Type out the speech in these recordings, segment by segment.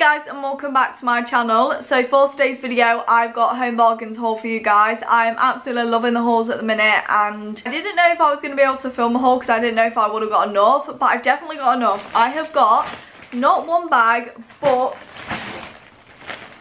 guys, and welcome back to my channel. So for today's video I've got Home Bargains haul for you guys. I'm absolutely loving the hauls at the minute, and I didn't know if I was going to be able to film a haul because I didn't know if I would have got enough, but I've definitely got enough. I have got not one bag but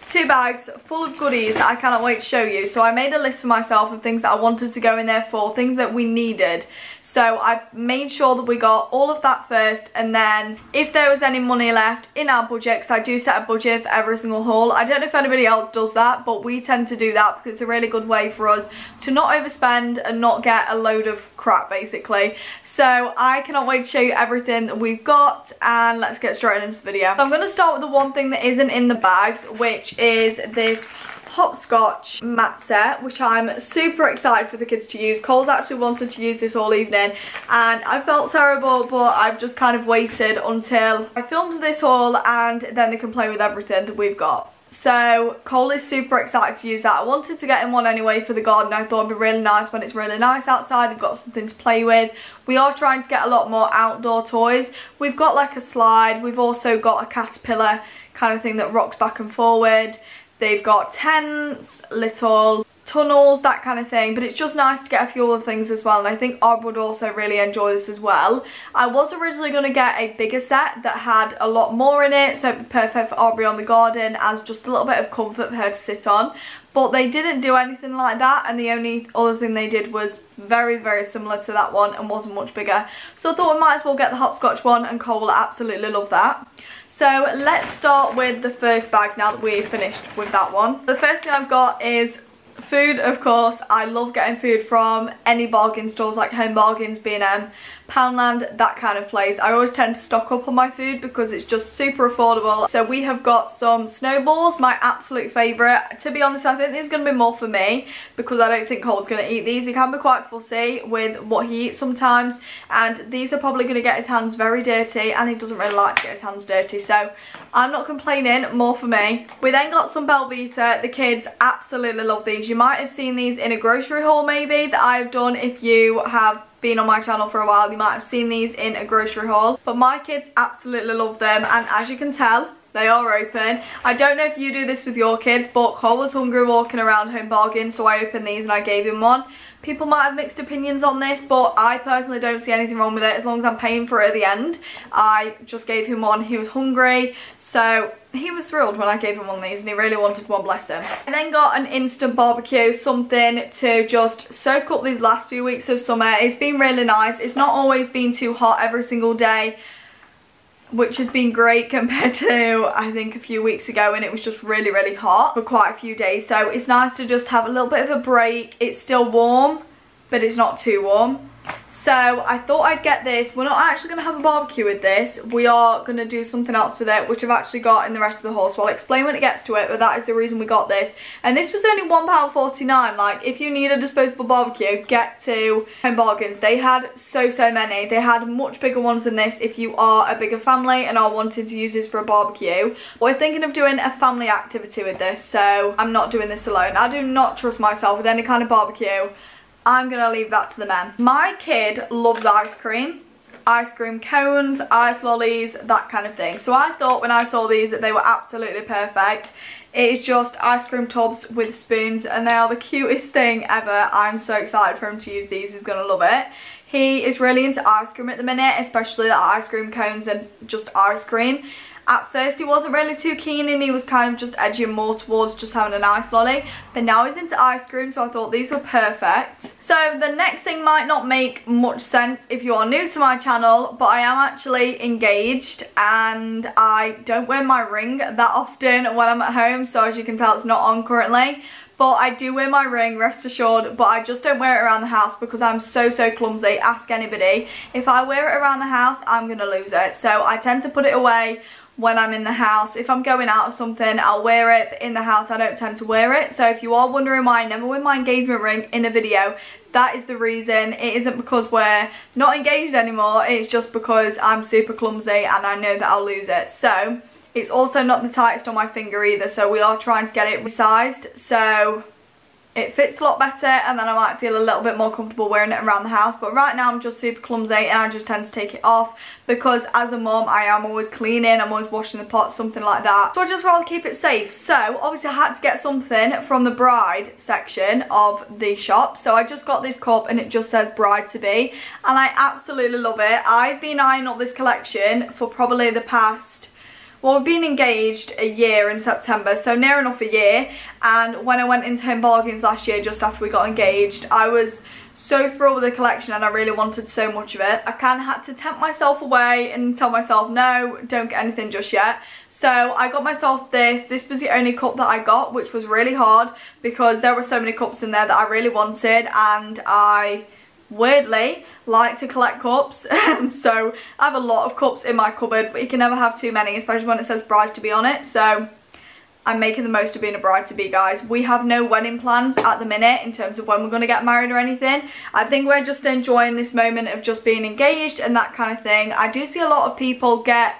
2 bags full of goodies that I cannot wait to show you. So I made a list for myself of things that I wanted to go in there for, things that we needed. So I made sure that we got all of that first, and then if there was any money left in our budget, because I do set a budget for every single haul. I don't know if anybody else does that, but we tend to do that because it's a really good way for us to not overspend and not get a load of crap basically. So I cannot wait to show you everything that we've got, and let's get straight into the video. So I'm going to start with the one thing that isn't in the bags, which is this hopscotch mat set, which I'm super excited for the kids to use. Cole's actually wanted to use this all evening and I felt terrible, but I've just kind of waited until I filmed this haul and then they can play with everything that we've got. So Cole is super excited to use that. I wanted to get him one anyway for the garden. I thought it'd be really nice when it's really nice outside. They've got something to play with. We are trying to get a lot more outdoor toys. We've got like a slide. We've also got a caterpillar kind of thing that rocks back and forward. They've got tents, little tunnels, that kind of thing, but it's just nice to get a few other things as well, and I think Aubrey would also really enjoy this as well. I was originally going to get a bigger set that had a lot more in it, so it'd be perfect for Aubrey on the garden as just a little bit of comfort for her to sit on, but they didn't do anything like that, and the only other thing they did was very similar to that one and wasn't much bigger. So I thought we might as well get the hopscotch one, and Cole will absolutely love that. So let's start with the first bag now that we've finished with that one. The first thing I've got is food, of course. I love getting food from any bargain stores like Home Bargains, B&M, Poundland, that kind of place. I always tend to stock up on my food because it's just super affordable. So we have got some snowballs, my absolute favourite. To be honest, I think these are going to be more for me because I don't think Cole's going to eat these. He can be quite fussy with what he eats sometimes, and these are probably going to get his hands very dirty, and he doesn't really like to get his hands dirty, so I'm not complaining, more for me. We then got some Belvita. The kids absolutely love these. You might have seen these in a grocery haul maybe that I've done. If you have been on my channel for a while, you might have seen these in a grocery haul, but my kids absolutely love them, and as you can tell, they are open. I don't know if you do this with your kids, but Cole was hungry walking around Home Bargains, so I opened these and I gave him one. People might have mixed opinions on this, but I personally don't see anything wrong with it as long as I'm paying for it at the end. I just gave him one. He was hungry, so he was thrilled when I gave him one of these, and he really wanted one, bless him. I then got an instant barbecue, something to just soak up these last few weeks of summer. It's been really nice. It's not always been too hot every single day, which has been great compared to I think a few weeks ago when it was just really hot for quite a few days. So it's nice to just have a little bit of a break. It's still warm, but it's not too warm. So I thought I'd get this. We're not actually going to have a barbecue with this. We are going to do something else with it, which I've actually got in the rest of the haul, so I'll explain when it gets to it, but that is the reason we got this. And this was only £1.49. Like, if you need a disposable barbecue, get to Home Bargains. They had so many. They had much bigger ones than this if you are a bigger family and are wanting to use this for a barbecue. We're thinking of doing a family activity with this, so I'm not doing this alone. I do not trust myself with any kind of barbecue. I'm going to leave that to the men. My kid loves ice cream cones, ice lollies, that kind of thing. So I thought when I saw these that they were absolutely perfect. It is just ice cream tubs with spoons, and they are the cutest thing ever. I'm so excited for him to use these. He's going to love it. He is really into ice cream at the minute, especially the ice cream cones and just ice cream. At first he wasn't really too keen, and he was kind of just edging more towards just having an ice lolly, but now he's into ice cream, so I thought these were perfect. So the next thing might not make much sense if you are new to my channel, but I am actually engaged and I don't wear my ring that often when I'm at home, so as you can tell it's not on currently. But I do wear my ring, rest assured, but I just don't wear it around the house because I'm so clumsy. Ask anybody. If I wear it around the house, I'm going to lose it. So I tend to put it away when I'm in the house. If I'm going out or something, I'll wear it, but in the house I don't tend to wear it. So if you are wondering why I never wear my engagement ring in a video, that is the reason. It isn't because we're not engaged anymore, it's just because I'm super clumsy and I know that I'll lose it. So it's also not the tightest on my finger either, so we are trying to get it resized. So it fits a lot better, and then I might feel a little bit more comfortable wearing it around the house. But right now I'm just super clumsy and I just tend to take it off because as a mum I am always cleaning, I'm always washing the pot, something like that. So I just rather keep it safe. So obviously I had to get something from the bride section of the shop. So I just got this cup and it just says bride to be, and I absolutely love it. I've been eyeing up this collection for probably the past, well, we've been engaged a year in September, so near enough a year. And when I went into Home Bargains last year, just after we got engaged, I was so thrilled with the collection and I really wanted so much of it. I kind of had to tempt myself away and tell myself, no, don't get anything just yet. So I got myself this. This was the only cup that I got, which was really hard because there were so many cups in there that I really wanted, and I weirdly like to collect cups. So I have a lot of cups in my cupboard, but you can never have too many, especially when it says bride to be on it. So I'm making the most of being a bride to be, guys. We have no wedding plans at the minute in terms of when we're going to get married or anything. I think we're just enjoying this moment of just being engaged and that kind of thing. I do see a lot of people get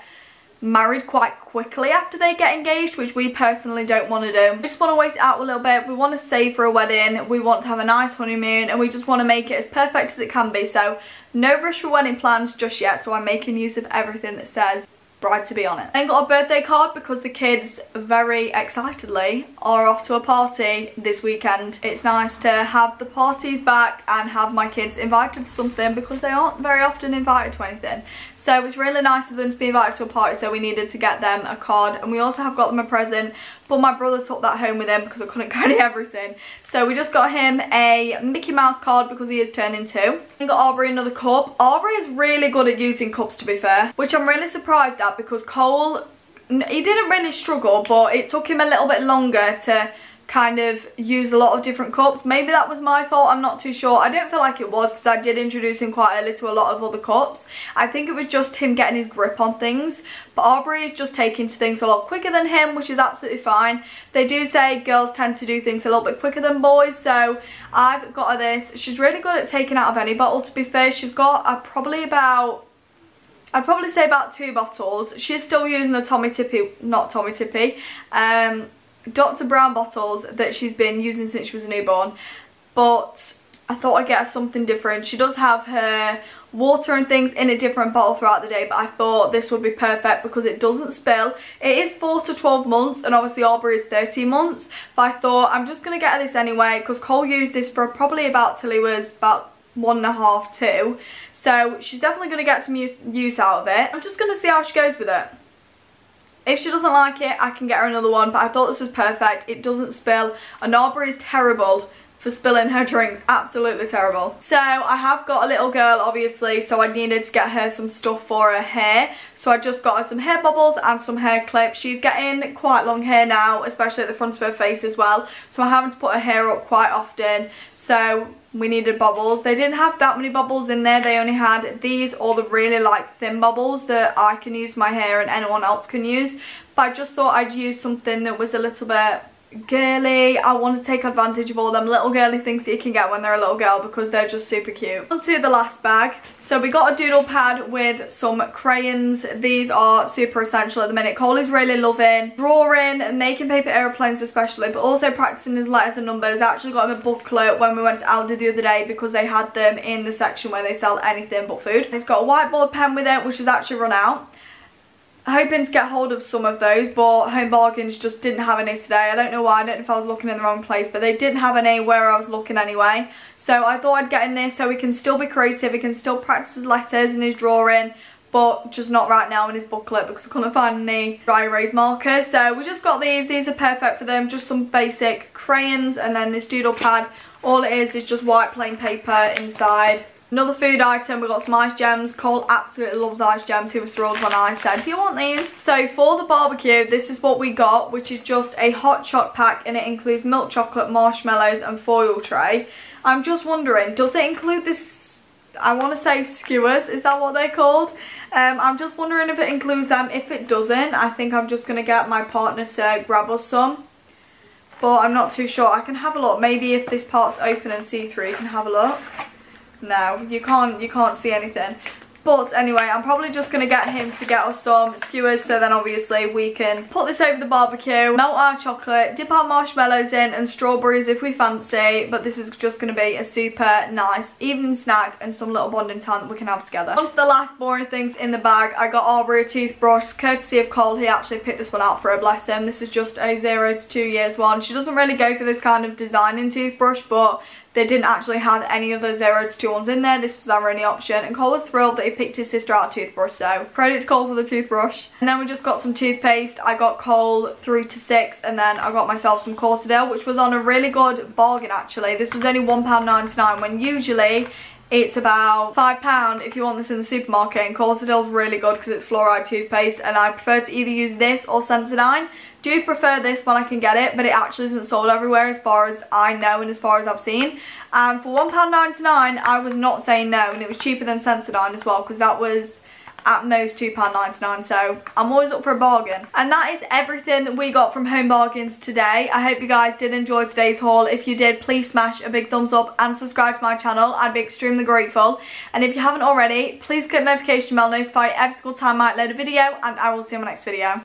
married quite quickly after they get engaged, which we personally don't want to do. We just want to wait it out a little bit. We want to save for a wedding, we want to have a nice honeymoon, and we just want to make it as perfect as it can be. So no rush for wedding plans just yet, so I'm making use of everything that says bride to be on it. I got a birthday card because the kids very excitedly are off to a party this weekend. It's nice to have the parties back and have my kids invited to something because they aren't very often invited to anything. So it's really nice of them to be invited to a party, so we needed to get them a card, and we also have got them a present, but my brother took that home with him because I couldn't carry everything. So we just got him a Mickey Mouse card because he is turning 2. We got Aubrey another cup. Aubrey is really good at using cups, to be fair, which I'm really surprised at because Cole, he didn't really struggle, but it took him a little bit longer to kind of use a lot of different cups. Maybe that was my fault, I'm not too sure. I don't feel like it was because I did introduce him quite early to a lot of other cups. I think it was just him getting his grip on things, but Aubrey is just taking to things a lot quicker than him, which is absolutely fine. They do say girls tend to do things a little bit quicker than boys, so I've got her this. She's really good at taking out of any bottle, to be fair. She's got I'd probably say about 2 bottles. She's still using the Dr. Brown bottles that she's been using since she was a newborn, but I thought I'd get her something different. She does have her water and things in a different bottle throughout the day, but I thought this would be perfect because it doesn't spill. It is 4 to 12 months and obviously Aubrey is 13 months, but I thought I'm just going to get her this anyway because Cole used this for probably about till he was about 1.5, 2, so she's definitely going to get some use out of it. I'm just going to see how she goes with it. If she doesn't like it, I can get her another one, but I thought this was perfect. It doesn't spill, and Aubrey is terrible for spilling her drinks, absolutely terrible. So I have got a little girl, obviously, so I needed to get her some stuff for her hair. So I just got her some hair bubbles and some hair clips. She's getting quite long hair now, especially at the front of her face as well, so I'm having to put her hair up quite often, so we needed bubbles. They didn't have that many bubbles in there. They only had these, or the really like thin bubbles that I can use my hair and anyone else can use, but I just thought I'd use something that was a little bit girly. I want to take advantage of all them little girly things that you can get when they're a little girl because they're just super cute. On to the last bag. So we got a doodle pad with some crayons. These are super essential at the minute. Cole is really loving drawing and making paper aeroplanes especially, but also practicing his letters and numbers. I actually got him a booklet when we went to Aldi the other day because they had them in the section where they sell anything but food. He's got a whiteboard pen with it, which has actually run out. Hoping to get hold of some of those, but Home Bargains just didn't have any today. I don't know why. I don't know if I was looking in the wrong place, but they didn't have any where I was looking anyway. So I thought I'd get in this so we can still be creative, he can still practice his letters and his drawing, but just not right now in his booklet because I couldn't find any dry erase markers. So we just got these. These are perfect for them. Just some basic crayons and then this doodle pad. All it is just white plain paper inside. Another food item, we got some ice gems. Cole absolutely loves ice gems. He was thrilled when I said, do you want these? So for the barbecue, this is what we got, which is just a hot choc pack, and it includes milk chocolate, marshmallows and foil tray. I'm just wondering, does it include this, I want to say skewers, is that what they're called? I'm just wondering if it includes them. If it doesn't, I think I'm just going to get my partner to grab us some. But I'm not too sure. I can have a look. Maybe if this part's open and see-through, you can have a look. No, you can't see anything. But anyway, I'm probably just going to get him to get us some skewers, so then obviously we can put this over the barbecue, melt our chocolate, dip our marshmallows in and strawberries if we fancy. But this is just going to be a super nice evening snack and some little bonding time that we can have together. On to the last boring things in the bag. I got our rear toothbrush, courtesy of Cole. He actually picked this one out for her, bless him. This is just a 0 to 2 years one. She doesn't really go for this kind of designing toothbrush, but they didn't actually have any other 0 to 2 ones in there. This was our only option, and Cole was thrilled that he picked his sister out a toothbrush, so credit to Cole for the toothbrush. And then we just got some toothpaste. I got Cole 3 to 6, and then I got myself some Corsadil, which was on a really good bargain actually. This was only £1.99 when usually it's about £5 if you want this in the supermarket, and Corsadil's really good because it's fluoride toothpaste, and I prefer to either use this or Sensodyne. Do prefer this when I can get it, but it actually isn't sold everywhere as far as I know and as far as I've seen. And for £1.99 I was not saying no, and it was cheaper than Sensodyne as well, because that was at most £2.99, so I'm always up for a bargain. And that is everything that we got from Home Bargains today. I hope you guys did enjoy today's haul. If you did, please smash a big thumbs up and subscribe to my channel. I'd be extremely grateful. And if you haven't already, please click the notification bell, notify every single time I upload a video, and I will see you in my next video.